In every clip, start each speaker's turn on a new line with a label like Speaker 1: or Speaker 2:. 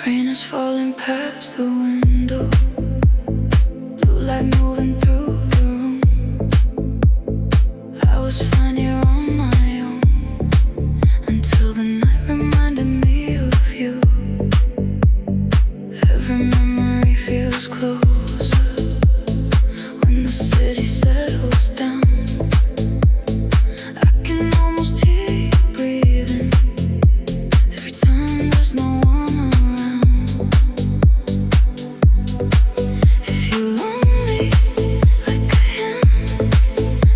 Speaker 1: Rain is falling past the window, blue light moving through the room. I was fine here on my own until the night reminded me of you. Every memory feels closer when the city settles down. I can almost hear you breathing every time there's no one around. If you're lonely like I am,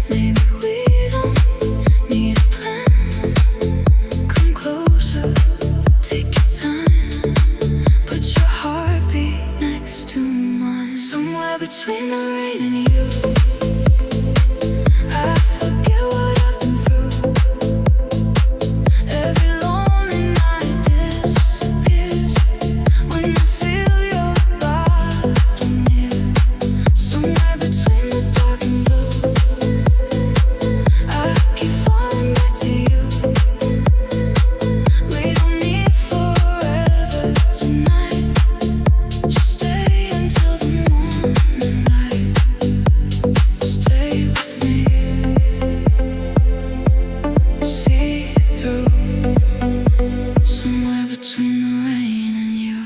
Speaker 1: maybe we don't need a plan. Come closer, take your time, put your heartbeat next to mine. Somewhere between the rain and you, I forget what I've been through. Every lonely night disappears when I feel your body near. Somewhere between the dark and blue, I keep falling back to you. We don't need forever tonight. Just stay until the morning light. Stay with me, see it through. Somewhere between the rain and you.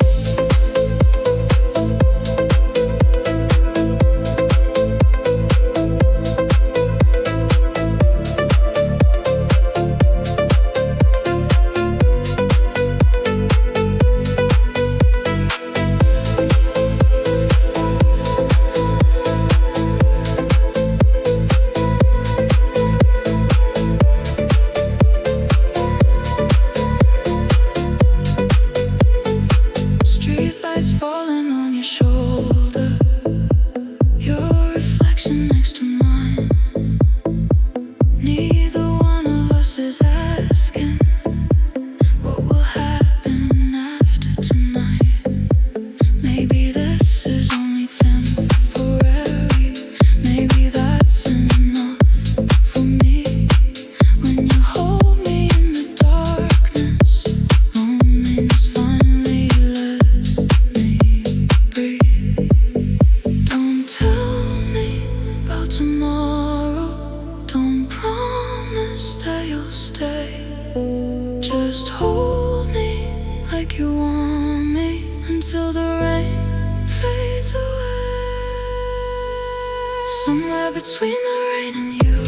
Speaker 1: Streetlights falling on your shoulder, your reflection next to mine. Neither one of us is asking what will happen after tonight. Maybe this is only temporary, maybe that's enough for me. When you hold me in the darkness, loneliness finally lets me breathe. Don't tell me about tomorrow, don't promise that you'll stay. Just hold me like you want me until the rain fades away. Somewhere between the rain and you.